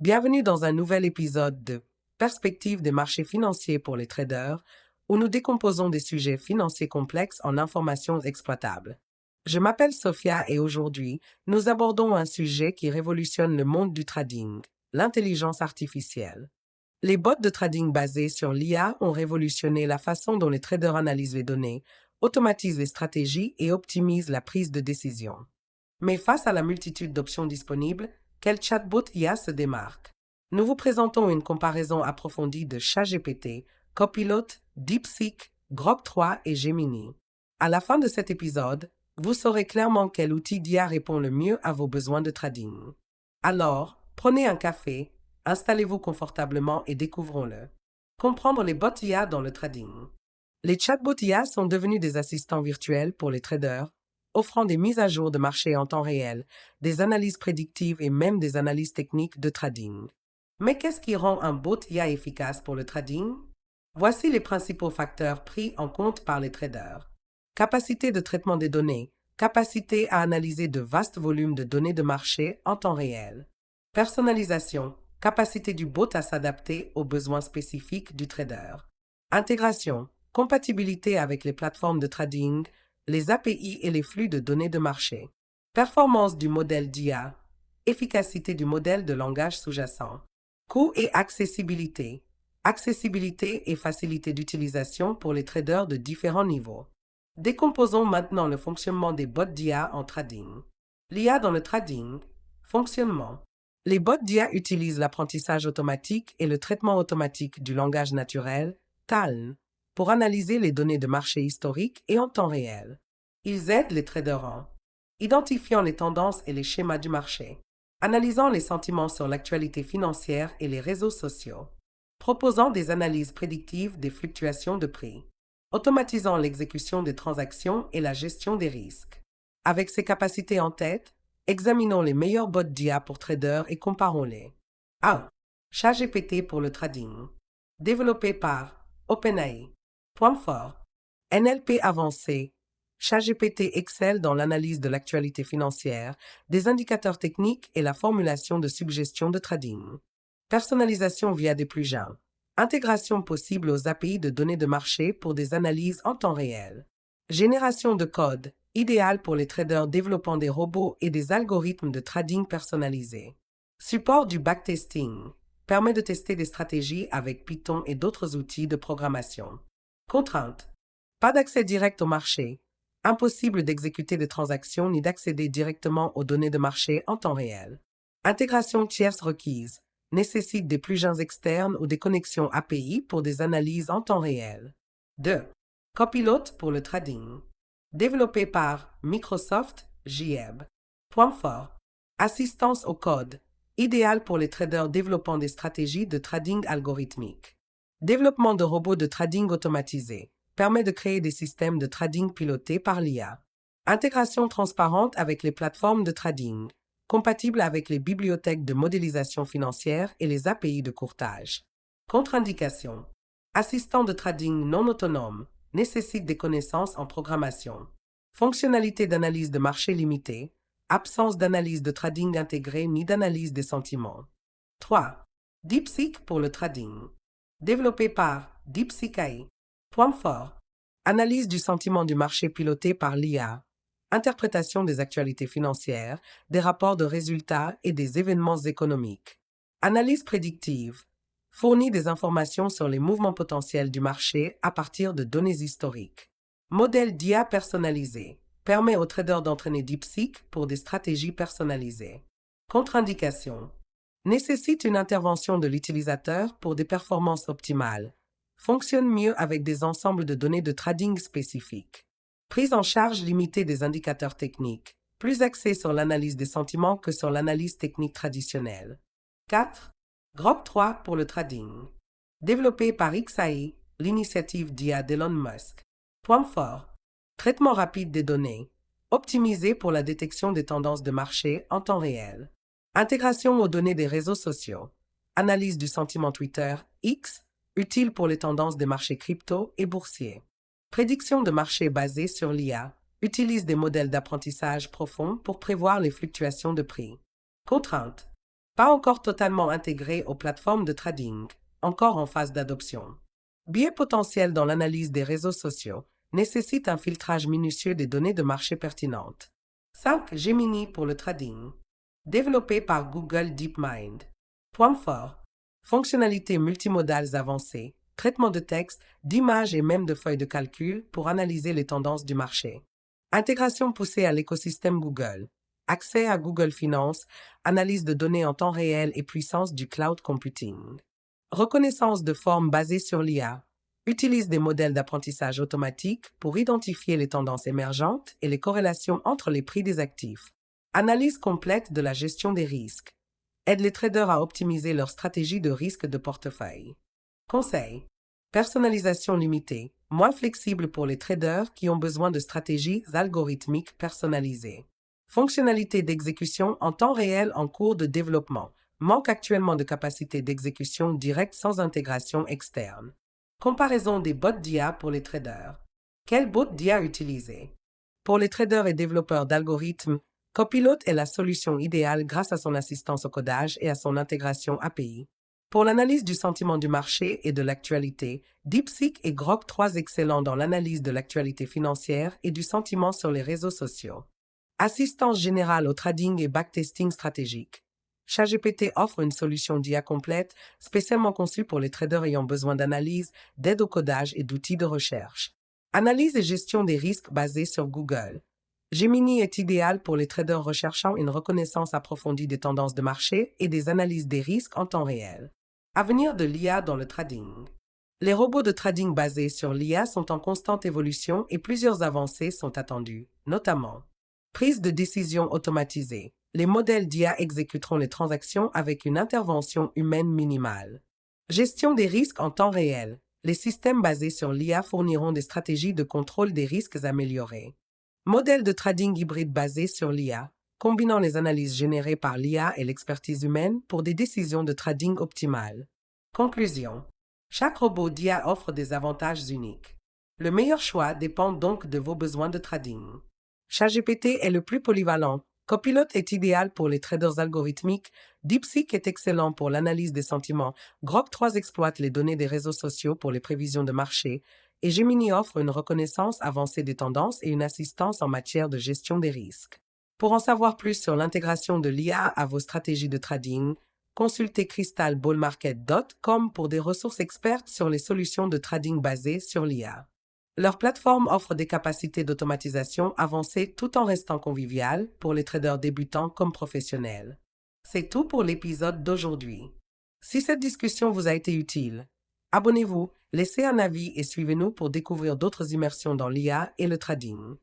Bienvenue dans un nouvel épisode de Perspective des marchés financiers pour les traders, où nous décomposons des sujets financiers complexes en informations exploitables. Je m'appelle Sophia et aujourd'hui, nous abordons un sujet qui révolutionne le monde du trading, l'intelligence artificielle. Les bots de trading basés sur l'IA ont révolutionné la façon dont les traders analysent les données, automatisent les stratégies et optimisent la prise de décision. Mais face à la multitude d'options disponibles, quel chatbot IA se démarque? Nous vous présentons une comparaison approfondie de ChatGPT, Copilot, DeepSeek, Grok 3 et Gemini. À la fin de cet épisode, vous saurez clairement quel outil d'IA répond le mieux à vos besoins de trading. Alors, prenez un café, installez-vous confortablement et découvrons-le. Comprendre les bots IA dans le trading. Les chatbots IA sont devenus des assistants virtuels pour les traders, offrant des mises à jour de marché en temps réel, des analyses prédictives et même des analyses techniques de trading. Mais qu'est-ce qui rend un bot IA efficace pour le trading? Voici les principaux facteurs pris en compte par les traders. Capacité de traitement des données, capacité à analyser de vastes volumes de données de marché en temps réel. Personnalisation, capacité du bot à s'adapter aux besoins spécifiques du trader. Intégration, compatibilité avec les plateformes de trading, les API et les flux de données de marché. Performance du modèle d'IA, efficacité du modèle de langage sous-jacent. Coût et accessibilité, accessibilité et facilité d'utilisation pour les traders de différents niveaux. Décomposons maintenant le fonctionnement des bots d'IA en trading. L'IA dans le trading, fonctionnement. Les bots d'IA utilisent l'apprentissage automatique et le traitement automatique du langage naturel, TALN, pour analyser les données de marché historiques et en temps réel. Ils aident les traders en identifiant les tendances et les schémas du marché, analysant les sentiments sur l'actualité financière et les réseaux sociaux, proposant des analyses prédictives des fluctuations de prix, automatisant l'exécution des transactions et la gestion des risques. Avec ces capacités en tête, examinons les meilleurs bots d'IA pour traders et comparons-les. 1. ChatGPT pour le trading. Développé par OpenAI. Point fort. NLP avancé. ChatGPT excelle dans l'analyse de l'actualité financière, des indicateurs techniques et la formulation de suggestions de trading. Personnalisation via des plugins. Intégration possible aux API de données de marché pour des analyses en temps réel. Génération de code, idéal pour les traders développant des robots et des algorithmes de trading personnalisés. Support du backtesting, permet de tester des stratégies avec Python et d'autres outils de programmation. Contraintes. Pas d'accès direct au marché. Impossible d'exécuter des transactions ni d'accéder directement aux données de marché en temps réel. Intégration tierce requise. Nécessite des plugins externes ou des connexions API pour des analyses en temps réel. 2. Copilot pour le trading. Développé par Microsoft JEB. Point fort. Assistance au code. Idéal pour les traders développant des stratégies de trading algorithmique. Développement de robots de trading automatisés. Permet de créer des systèmes de trading pilotés par l'IA. Intégration transparente avec les plateformes de trading. Compatible avec les bibliothèques de modélisation financière et les API de courtage. Contre-indication. Assistant de trading non autonome. Nécessite des connaissances en programmation. Fonctionnalité d'analyse de marché limitée. Absence d'analyse de trading intégrée ni d'analyse des sentiments. 3. DeepSeek pour le trading. Développé par DeepSeek AI. Point fort. Analyse du sentiment du marché piloté par l'IA. Interprétation des actualités financières, des rapports de résultats et des événements économiques. Analyse prédictive. Fournit des informations sur les mouvements potentiels du marché à partir de données historiques. Modèle d'IA personnalisé. Permet aux traders d'entraîner DeepSeek pour des stratégies personnalisées. Contre-indication. Nécessite une intervention de l'utilisateur pour des performances optimales. Fonctionne mieux avec des ensembles de données de trading spécifiques. Prise en charge limitée des indicateurs techniques. Plus axée sur l'analyse des sentiments que sur l'analyse technique traditionnelle. 4. Grok 3 pour le trading. Développé par XAI, l'initiative d'IA d'Elon Musk. Point fort. Traitement rapide des données. Optimisé pour la détection des tendances de marché en temps réel. Intégration aux données des réseaux sociaux. Analyse du sentiment Twitter, X, utile pour les tendances des marchés crypto et boursiers. Prédiction de marché basée sur l'IA. Utilise des modèles d'apprentissage profond pour prévoir les fluctuations de prix. Contraintes. Pas encore totalement intégré aux plateformes de trading, encore en phase d'adoption. Biais potentiels dans l'analyse des réseaux sociaux nécessite un filtrage minutieux des données de marché pertinentes. 5. Gemini pour le trading. Développé par Google DeepMind. Point fort. Fonctionnalités multimodales avancées, traitement de texte, d'images et même de feuilles de calcul pour analyser les tendances du marché. Intégration poussée à l'écosystème Google. Accès à Google Finance, analyse de données en temps réel et puissance du cloud computing. Reconnaissance de forme basée sur l'IA. Utilise des modèles d'apprentissage automatique pour identifier les tendances émergentes et les corrélations entre les prix des actifs. Analyse complète de la gestion des risques. Aide les traders à optimiser leur stratégie de risque de portefeuille. Conseil. Personnalisation limitée, moins flexible pour les traders qui ont besoin de stratégies algorithmiques personnalisées. Fonctionnalité d'exécution en temps réel en cours de développement. Manque actuellement de capacité d'exécution directe sans intégration externe. Comparaison des bots d'IA pour les traders. Quel bot d'IA utiliser? Pour les traders et développeurs d'algorithmes, Copilot est la solution idéale grâce à son assistance au codage et à son intégration API. Pour l'analyse du sentiment du marché et de l'actualité, DeepSeek et Grok 3 excellents dans l'analyse de l'actualité financière et du sentiment sur les réseaux sociaux. Assistance générale au trading et backtesting stratégique. ChatGPT offre une solution d'IA complète, spécialement conçue pour les traders ayant besoin d'analyse, d'aide au codage et d'outils de recherche. Analyse et gestion des risques basés sur Google. Gemini est idéal pour les traders recherchant une reconnaissance approfondie des tendances de marché et des analyses des risques en temps réel. Avenir de l'IA dans le trading. Les robots de trading basés sur l'IA sont en constante évolution et plusieurs avancées sont attendues, notamment prise de décision automatisée. Les modèles d'IA exécuteront les transactions avec une intervention humaine minimale. Gestion des risques en temps réel. Les systèmes basés sur l'IA fourniront des stratégies de contrôle des risques améliorées. Modèle de trading hybride basé sur l'IA, combinant les analyses générées par l'IA et l'expertise humaine pour des décisions de trading optimales. Conclusion. Chaque robot d'IA offre des avantages uniques. Le meilleur choix dépend donc de vos besoins de trading. ChatGPT est le plus polyvalent. Copilot est idéal pour les traders algorithmiques. DeepSeek est excellent pour l'analyse des sentiments. Grok 3 exploite les données des réseaux sociaux pour les prévisions de marché. Et Gemini offre une reconnaissance avancée des tendances et une assistance en matière de gestion des risques. Pour en savoir plus sur l'intégration de l'IA à vos stratégies de trading, consultez crystalbullmarket.com pour des ressources expertes sur les solutions de trading basées sur l'IA. Leur plateforme offre des capacités d'automatisation avancées tout en restant conviviales pour les traders débutants comme professionnels. C'est tout pour l'épisode d'aujourd'hui. Si cette discussion vous a été utile, abonnez-vous, laissez un avis et suivez-nous pour découvrir d'autres immersions dans l'IA et le trading.